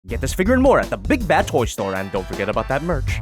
Get this figure and more at the Big Bad Toy Store, and don't forget about that merch.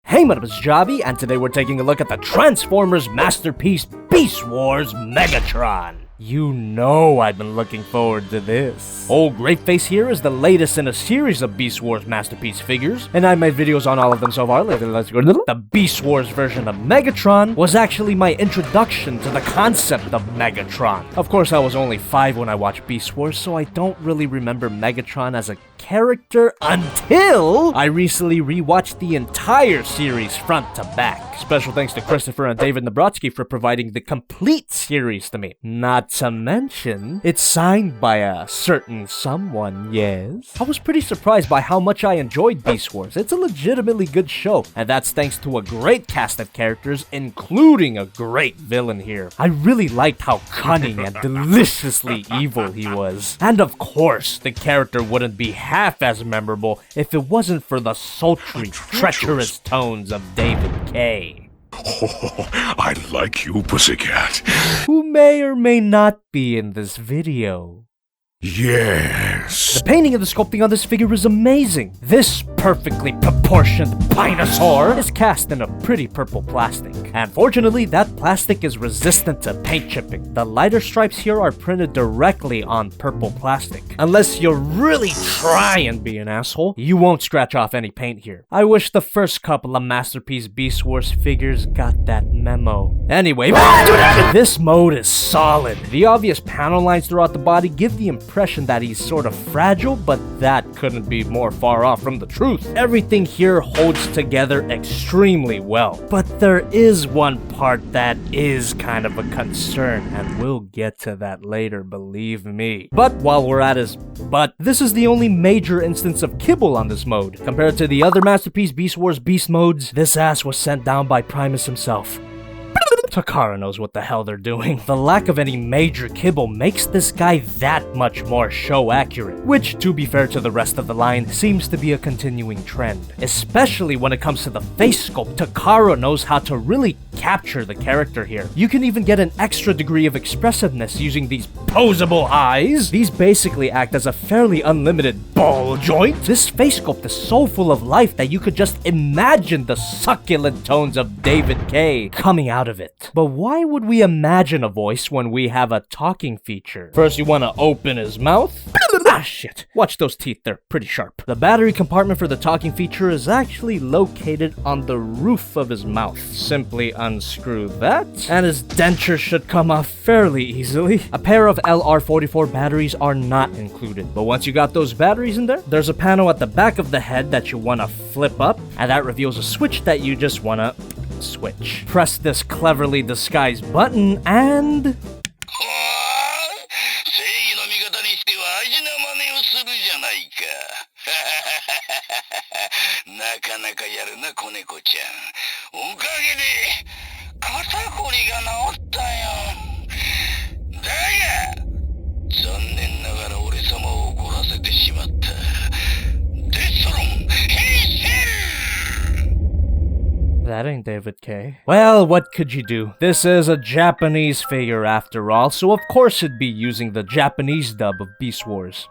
Hey, my name is Jobby, and today we're taking a look at the Transformers Masterpiece Beast Wars Megatron. You know I've been looking forward to this. Old Grapeface here is the latest in a series of Beast Wars Masterpiece figures, and I made videos on all of them so far. Let's go. The Beast Wars version of Megatron was actually my introduction to the concept of Megatron. Of course, I was only 5 when I watched Beast Wars, so I don't really remember Megatron as a character until I recently rewatched the entire series front to back. Special thanks to Christopher and David Nabrotsky for providing the complete series to me. Not to mention, it's signed by a certain someone, yes? I was pretty surprised by how much I enjoyed Beast Wars. It's a legitimately good show, and that's thanks to a great cast of characters, including a great villain here. I really liked how cunning and deliciously evil he was. And of course, the character wouldn't be half as memorable if it wasn't for the sultry, treacherous tones of David Kaye. Oh, I like you, pussycat. Who may or may not be in this video. Yes. The painting and the sculpting on this figure is amazing. This perfectly proportioned Dinosaur is cast in a pretty purple plastic. And fortunately, that plastic is resistant to paint chipping. The lighter stripes here are printed directly on purple plastic. Unless you really try and be an asshole, you won't scratch off any paint here. I wish the first couple of Masterpiece Beast Wars figures got that memo. Anyway, this mode is solid. The obvious panel lines throughout the body give the impression that he's sort of fragile, but that couldn't be more far off from the truth. Everything here holds together extremely well. But there is one part that is kind of a concern, and we'll get to that later, believe me. But while we're at his butt, this is the only major instance of kibble on this mode. Compared to the other Masterpiece Beast Wars Beast modes, this ass was sent down by Primus himself. Takara knows what the hell they're doing. The lack of any major kibble makes this guy that much more show accurate, which, to be fair to the rest of the line, seems to be a continuing trend. Especially when it comes to the face sculpt, Takara knows how to really capture the character here. You can even get an extra degree of expressiveness using these poseable eyes. These basically act as a fairly unlimited ball joint. This face sculpt is so full of life that you could just imagine the succulent tones of David Kaye coming out of it. But why would we imagine a voice when we have a talking feature? First, you want to open his mouth. Ah, shit. Watch those teeth, they're pretty sharp. The battery compartment for the talking feature is actually located on the roof of his mouth. Simply unscrew that, and his denture should come off fairly easily. A pair of LR44 batteries are not included, but once you got those batteries in there, there's a panel at the back of the head that you want to flip up, and that reveals a switch that you just want to switch. Press this cleverly disguised button and... That ain't David Kaye. Well, what could you do? This is a Japanese figure after all, so of course it'd be using the Japanese dub of Beast Wars.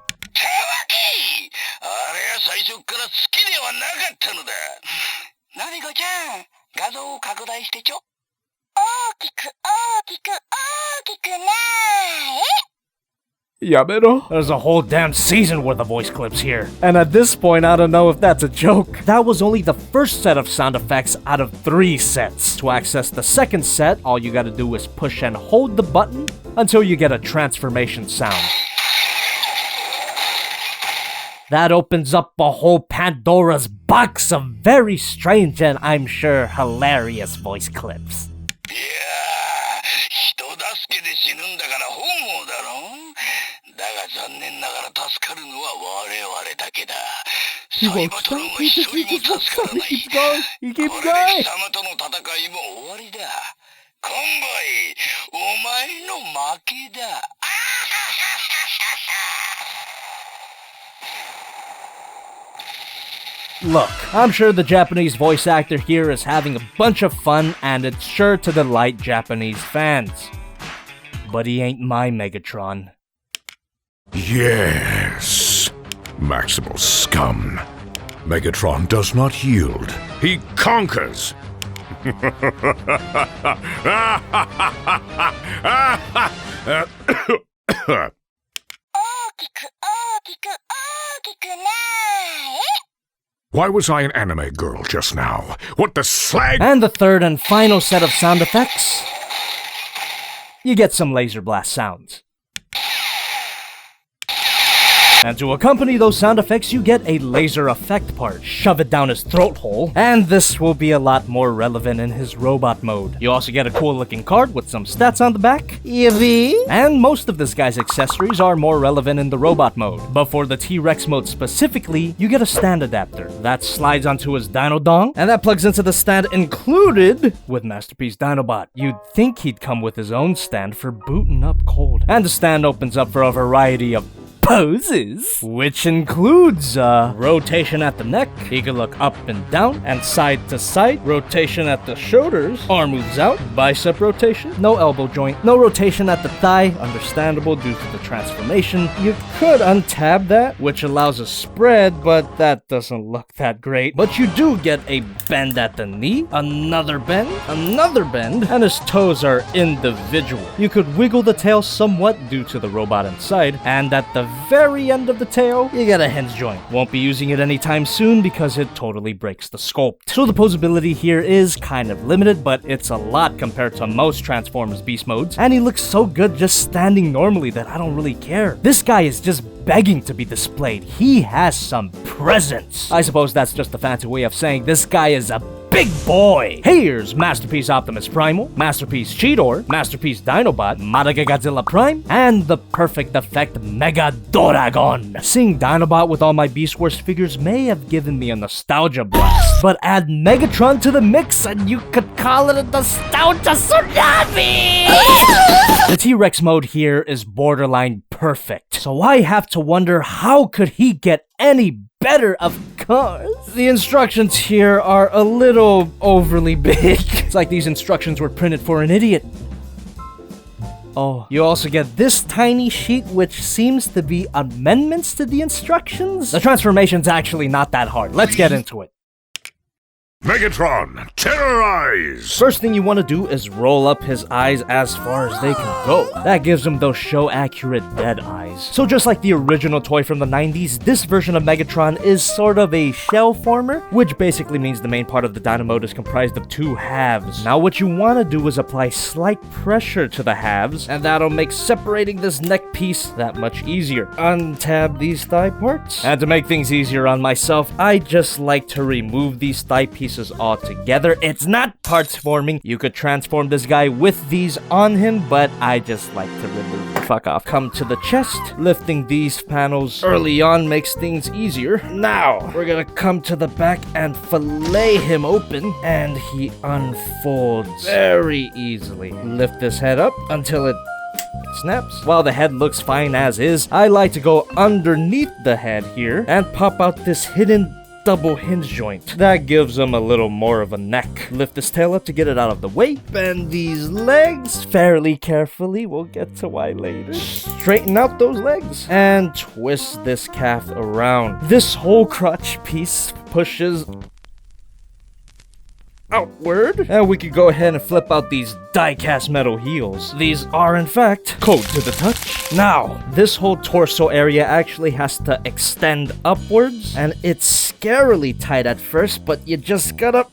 Yamero? There's a whole damn season worth of voice clips here. And at this point, I don't know if that's a joke. That was only the first set of sound effects out of 3 sets. To access the second set, all you gotta do is push and hold the button until you get a transformation sound. That opens up a whole Pandora's box of very strange and I'm sure hilarious voice clips. He won't stop, he just won't stop, he keeps going, he keeps going! Look, I'm sure the Japanese voice actor here is having a bunch of fun and it's sure to delight Japanese fans. But he ain't my Megatron. Yes. Maximal scum. Megatron does not yield. He conquers. Why was I an anime girl just now? What the slag? And the third and final set of sound effects. You get some laser blast sounds. And to accompany those sound effects, you get a laser effect part. Shove it down his throat hole, and this will be a lot more relevant in his robot mode. You also get a cool looking card with some stats on the back. Yippee! And most of this guy's accessories are more relevant in the robot mode. But for the T-Rex mode specifically, you get a stand adapter that slides onto his Dino Dong, and that plugs into the stand included with Masterpiece Dinobot. You'd think he'd come with his own stand for booting up cold. And the stand opens up for a variety of poses, which includes rotation at the neck. He can look up and down and side to side. Rotation at the shoulders. Arm moves out. Bicep rotation. No elbow joint. No rotation at the thigh. Understandable due to the transformation. You could untab that, which allows a spread, but that doesn't look that great. But you do get a bend at the knee, another bend, and his toes are individual. You could wiggle the tail somewhat due to the robot inside, and at the very end of the tail, you get a hinge joint. Won't be using it anytime soon because it totally breaks the sculpt. So the posability here is kind of limited, but it's a lot compared to most Transformers Beast modes, and he looks so good just standing normally that I don't really care. This guy is just begging to be displayed. He has some presence. I suppose that's just a fancy way of saying this guy is a big boy. Here's Masterpiece Optimus Primal, Masterpiece Cheetor, Masterpiece Dinobot, Madaga Godzilla Prime, and the perfect effect Megadoragon. Seeing Dinobot with all my Beast Wars figures may have given me a nostalgia blast, but add Megatron to the mix and you could call it a nostalgia tsunami! The T-Rex mode here is borderline perfect, so I have to wonder how could he get any better, of course. The instructions here are a little overly big. It's like these instructions were printed for an idiot. Oh, you also get this tiny sheet which seems to be amendments to the instructions. The transformation's actually not that hard. Let's get into it. Megatron, terrorize! First thing you want to do is roll up his eyes as far as they can go. That gives him those show-accurate dead eyes. So just like the original toy from the 90s, this version of Megatron is sort of a shell former, which basically means the main part of the Dino mode is comprised of two halves. Now what you want to do is apply slight pressure to the halves, and that'll make separating this neck piece that much easier. Untab these thigh parts. And to make things easier on myself, I just like to remove these thigh pieces altogether. It's not parts forming. You could transform this guy with these on him, but I just like to remove the fuck off. Come to the chest. Lifting these panels early on makes things easier. Now, we're gonna come to the back and fillet him open, and he unfolds very easily. Lift this head up until it snaps. While the head looks fine as is, I like to go underneath the head here and pop out this hidden double hinge joint. That gives him a little more of a neck. Lift this tail up to get it out of the way. Bend these legs fairly carefully. We'll get to why later. Straighten out those legs. And twist this calf around. This whole crotch piece pushes outward, and we could go ahead and flip out these die-cast metal heels. These are in fact cold to the touch. Now, this whole torso area actually has to extend upwards, and it's scarily tight at first, but you just gotta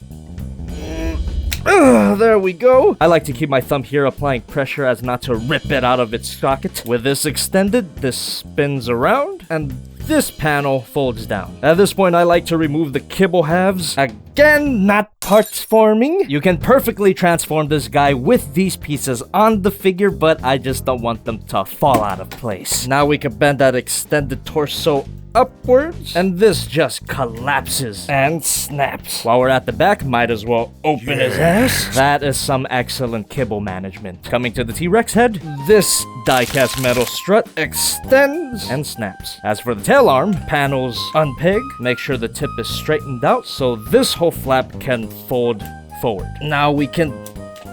there we go. I like to keep my thumb here applying pressure as not to rip it out of its socket. With this extended, this spins around, and this panel folds down. At this point, I like to remove the kibble halves. Again, not parts forming. You can perfectly transform this guy with these pieces on the figure, but I just don't want them to fall out of place. Now we can bend that extended torso upwards, and this just collapses and snaps. While we're at the back, might as well open his ass. That is some excellent kibble management. Coming to the T-Rex head, this die-cast metal strut extends and snaps. As for the tail arm, panels unpeg, make sure the tip is straightened out so this whole flap can fold forward. Now we can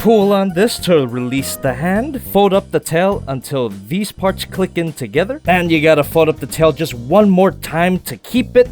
pull on this to release the hand, fold up the tail until these parts click in together, and you gotta fold up the tail just one more time to keep it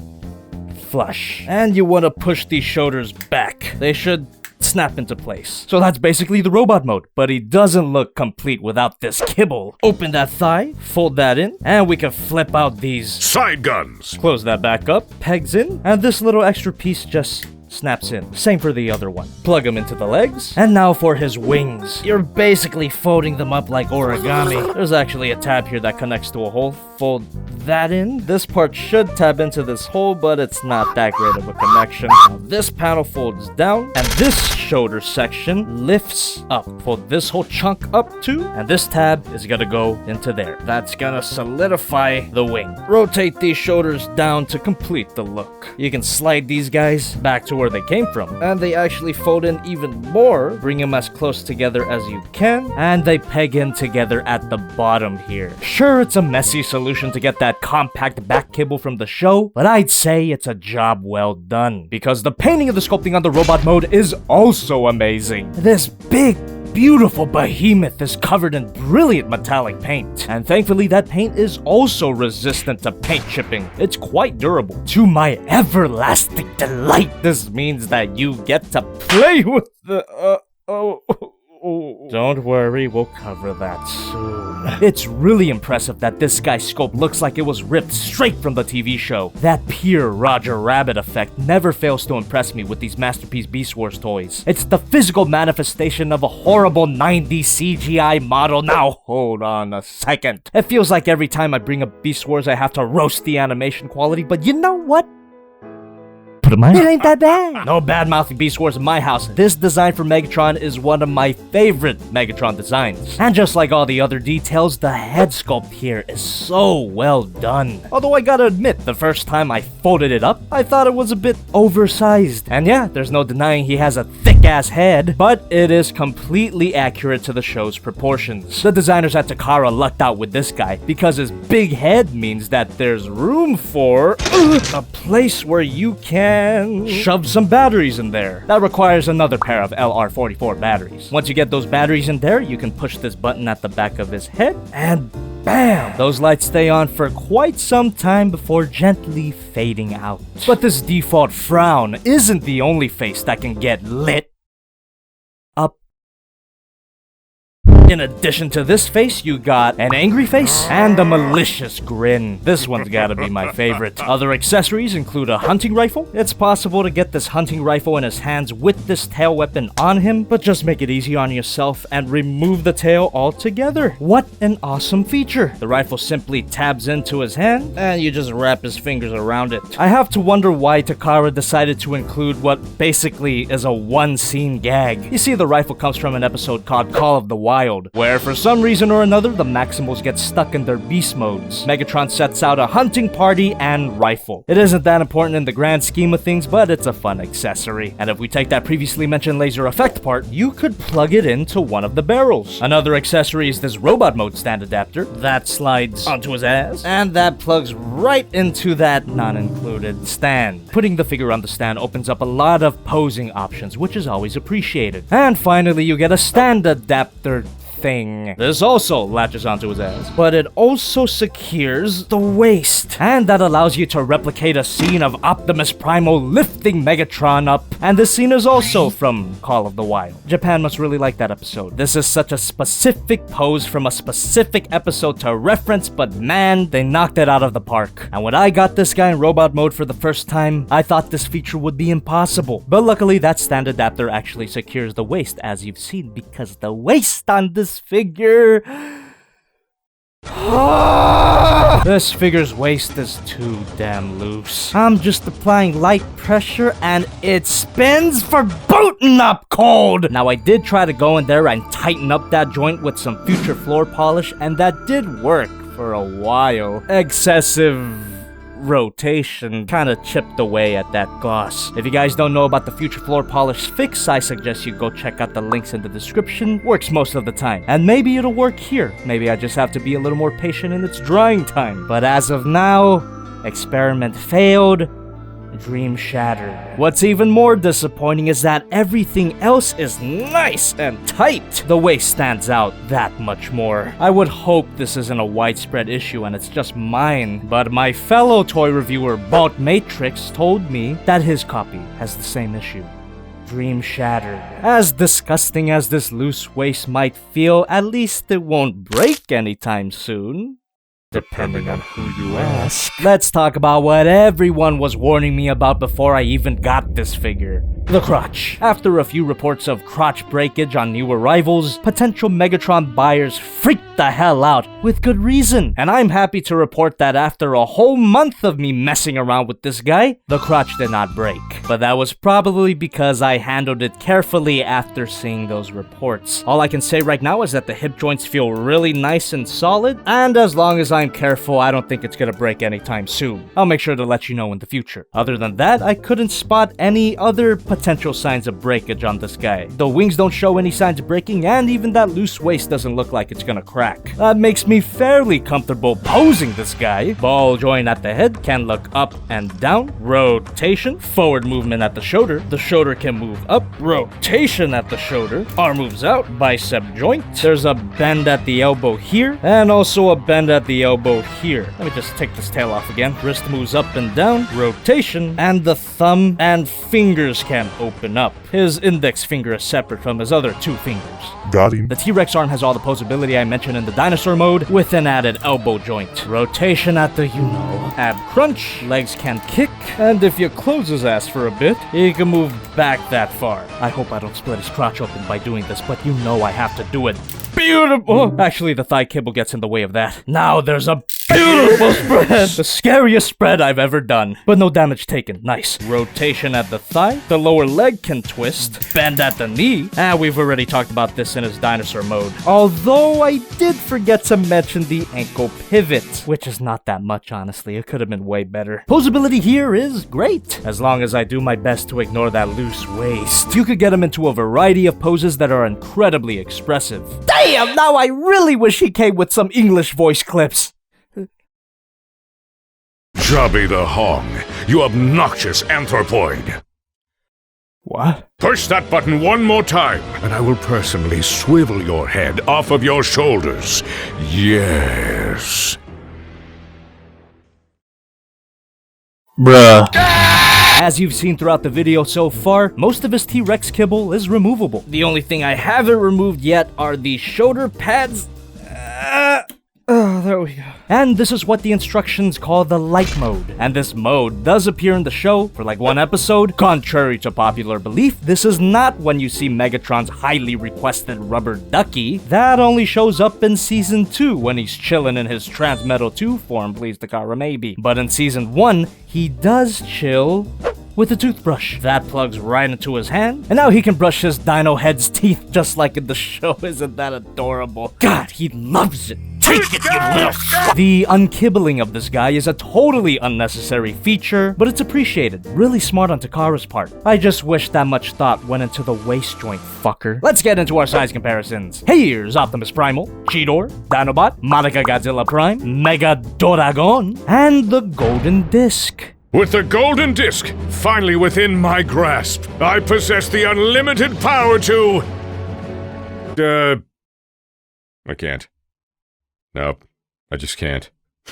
flush. And you want to push these shoulders back. They should snap into place. So that's basically the robot mode, but he doesn't look complete without this kibble. Open that thigh, fold that in, and we can flip out these Side guns. close that back up, pegs in, and this little extra piece just snaps in. Same for the other one. Plug them into the legs. And now for his wings. You're basically folding them up like origami. There's actually a tab here that connects to a hole. Fold that in. This part should tab into this hole, but it's not that great of a connection. Now this panel folds down, and this shoulder section lifts up. Fold this whole chunk up too, and this tab is gonna go into there. That's gonna solidify the wing. Rotate these shoulders down to complete the look. You can slide these guys back to where they came from, and they actually fold in even more. Bring them as close together as you can, and they peg in together at the bottom here. Sure, it's a messy solution to get that compact back cable from the show, but I'd say it's a job well done, because the painting of the sculpting on the robot mode is also amazing. This big, beautiful behemoth is covered in brilliant metallic paint, and thankfully that paint is also resistant to paint chipping. It's quite durable. To my everlasting delight, this means that you get to play with the Don't worry, we'll cover that soon. It's really impressive that this guy's sculpt looks like it was ripped straight from the TV show. That pure Roger Rabbit effect never fails to impress me with these Masterpiece Beast Wars toys. It's the physical manifestation of a horrible 90s CGI model. Now hold on a second. It feels like every time I bring up Beast Wars I have to roast the animation quality, but you know what? It ain't that bad. No bad-mouthing Beast Wars in my house. This design for Megatron is one of my favorite Megatron designs. And just like all the other details, the head sculpt here is so well done. Although I gotta admit, the first time I folded it up, I thought it was a bit oversized. And yeah, there's no denying he has a thick-ass head, but it is completely accurate to the show's proportions. The designers at Takara lucked out with this guy, because his big head means that there's room for a place where you can shove some batteries in there. That requires another pair of LR44 batteries. Once you get those batteries in there, you can push this button at the back of his head, and bam! Those lights stay on for quite some time before gently fading out. But this default frown isn't the only face that can get lit up. In addition to this face, you got an angry face and a malicious grin. This one's gotta be my favorite. Other accessories include a hunting rifle. It's possible to get this hunting rifle in his hands with this tail weapon on him, but just make it easy on yourself and remove the tail altogether. What an awesome feature. The rifle simply tabs into his hand, and you just wrap his fingers around it. I have to wonder why Takara decided to include what basically is a one-scene gag. You see, the rifle comes from an episode called Call of the Wild, where for some reason or another, the Maximals get stuck in their beast modes. Megatron sets out a hunting party and rifle. It isn't that important in the grand scheme of things, but it's a fun accessory. And if we take that previously mentioned laser effect part, you could plug it into one of the barrels. Another accessory is this robot mode stand adapter. That slides onto his ass, and that plugs right into that non-included stand. Putting the figure on the stand opens up a lot of posing options, which is always appreciated. And finally, you get a stand adapter thing. This also latches onto his ass, but it also secures the waist, and that allows you to replicate a scene of Optimus Primal lifting Megatron up. And this scene is also from Call of the Wild. Japan must really like that episode. This is such a specific pose from a specific episode to reference, but man, they knocked it out of the park. And when I got this guy in robot mode for the first time, I thought this feature would be impossible. But luckily, that stand adapter actually secures the waist, as you've seen, because the waist on this figure... This figure's waist is too damn loose. I'm just applying light pressure and it spins for booting up cold! Now I did try to go in there and tighten up that joint with some future floor polish, and that did work for a while. Excessive rotation kind of chipped away at that gloss. If you guys don't know about the future floor polish fix, I suggest you go check out the links in the description. Works most of the time. And maybe it'll work here. Maybe I just have to be a little more patient in its drying time. But as of now, experiment failed. dream shattered. What's even more disappointing is that everything else is nice and tight. The waist stands out that much more. I would hope this isn't a widespread issue and it's just mine, but my fellow toy reviewer Balt Matrix told me that his copy has the same issue. Dream shattered. As disgusting as this loose waist might feel, at least it won't break anytime soon. Depending on who you ask. Let's talk about what everyone was warning me about before I even got this figure. The crotch. After a few reports of crotch breakage on new arrivals, potential Megatron buyers freaked the hell out, with good reason. And I'm happy to report that after a whole month of me messing around with this guy, the crotch did not break. But that was probably because I handled it carefully after seeing those reports. All I can say right now is that the hip joints feel really nice and solid, and as long as I'm careful, I don't think it's gonna break anytime soon. I'll make sure to let you know in the future. Other than that, I couldn't spot any other potential signs of breakage on this guy. The wings don't show any signs of breaking, and even that loose waist doesn't look like it's gonna crack. That makes me fairly comfortable posing this guy. Ball joint at the head can look up and down. Rotation, forward movement at the shoulder. The shoulder can move up. Rotation at the shoulder. Arm moves out. Bicep joint. There's a bend at the elbow here, and also a bend at the elbow here. Let me just take this tail off again. Wrist moves up and down. Rotation, and the thumb and fingers can open up. His index finger is separate from his other two fingers. Got him. The T-Rex arm has all the posability I mentioned in the Dinosaur mode, with an added elbow joint. Rotation at the ab crunch, legs can kick, and if you close his ass for a bit, he can move back that far. I hope I don't split his crotch open by doing this, but you know I have to do it. Beautiful! Actually, the thigh kibble gets in the way of that. Now there's a beautiful spread! The scariest spread I've ever done. But no damage taken. Nice. Rotation at the thigh. The lower leg can twist. Bend at the knee. And we've already talked about this in his Dinosaur mode. Although I did forget to mention the ankle pivot, which is not that much, honestly. It could have been way better. Posability here is great, as long as I do my best to ignore that loose waist. You could get him into a variety of poses that are incredibly expressive. Damn, now I really wish he came with some English voice clips. JobbytheHong, you obnoxious anthropoid. What? Push that button one more time, and I will personally swivel your head off of your shoulders. Yes. Bruh. As you've seen throughout the video so far, most of his T-Rex kibble is removable. The only thing I haven't removed yet are the shoulder pads. There we go. And this is what the instructions call the light mode. And this mode does appear in the show for like one episode. Contrary to popular belief, this is not when you see Megatron's highly requested rubber ducky. That only shows up in Season 2 when he's chilling in his Transmetal 2 form, please Takara maybe. But in Season 1, he does chill with a toothbrush. That plugs right into his hand, and now he can brush his dino head's teeth just like in the show. Isn't that adorable? God, he loves it. Take it, you little f***. The unkibbling of this guy is a totally unnecessary feature, but it's appreciated. Really smart on Takara's part. I just wish that much thought went into the waist joint, fucker. Let's get into our size comparisons. Here's Optimus Primal, Cheetor, Dinobot, Monica Godzilla Prime, Megadoragon, and the Golden Disc. With the golden disc finally within my grasp, I possess the unlimited power to... I can't. Nope. I just can't.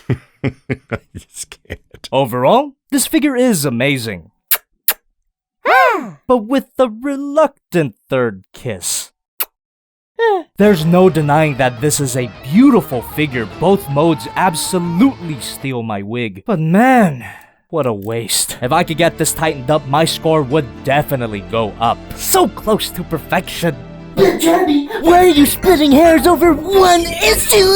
I just can't. Overall, this figure is amazing. But with a reluctant third kiss. There's no denying that this is a beautiful figure. Both modes absolutely steal my wig. But man, what a waste. If I could get this tightened up, my score would definitely go up. So close to perfection. Jobby, why are you splitting hairs over one issue?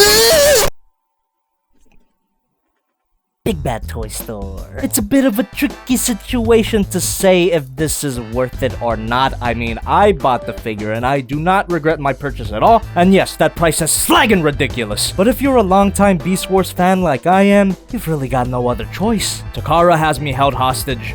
Big Bad Toy Store. It's a bit of a tricky situation to say if this is worth it or not. I mean, I bought the figure and I do not regret my purchase at all. And yes, that price is slaggin' ridiculous. But if you're a longtime Beast Wars fan like I am, you've really got no other choice. Takara has me held hostage,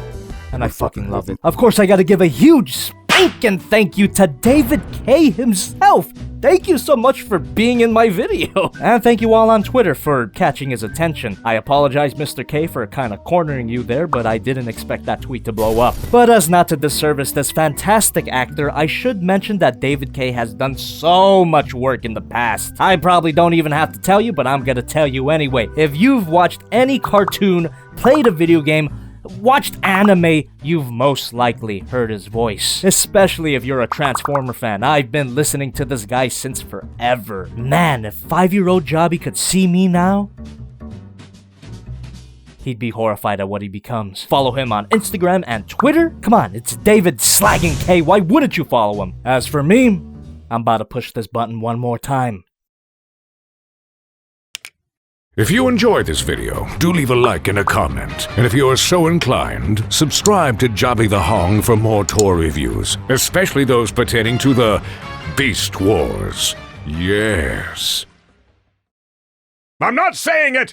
and I fucking love it. Of course, I gotta give a huge stinking thank you to David Kaye himself. Thank you so much for being in my video. And thank you all on Twitter for catching his attention. I apologize, Mr. K, for kind of cornering you there, but I didn't expect that tweet to blow up. But as not to disservice this fantastic actor, I should mention that David Kaye has done so much work in the past. I probably don't even have to tell you, but I'm gonna tell you anyway. If you've watched any cartoon, played a video game, watched anime, you've most likely heard his voice. Especially if you're a Transformer fan. I've been listening to this guy since forever. Man, if 5-year-old Jobby could see me now, he'd be horrified at what he becomes. Follow him on Instagram and Twitter. Come on, it's David slagging K. Why wouldn't you follow him? As for me, I'm about to push this button one more time. If you enjoyed this video, do leave a like and a comment. And if you are so inclined, subscribe to JobbytheHong for more tour reviews, especially those pertaining to the Beast Wars. Yes. I'm not saying it!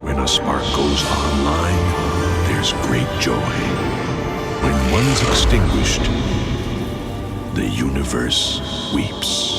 When a spark goes online, there's great joy. When one's extinguished, the universe weeps.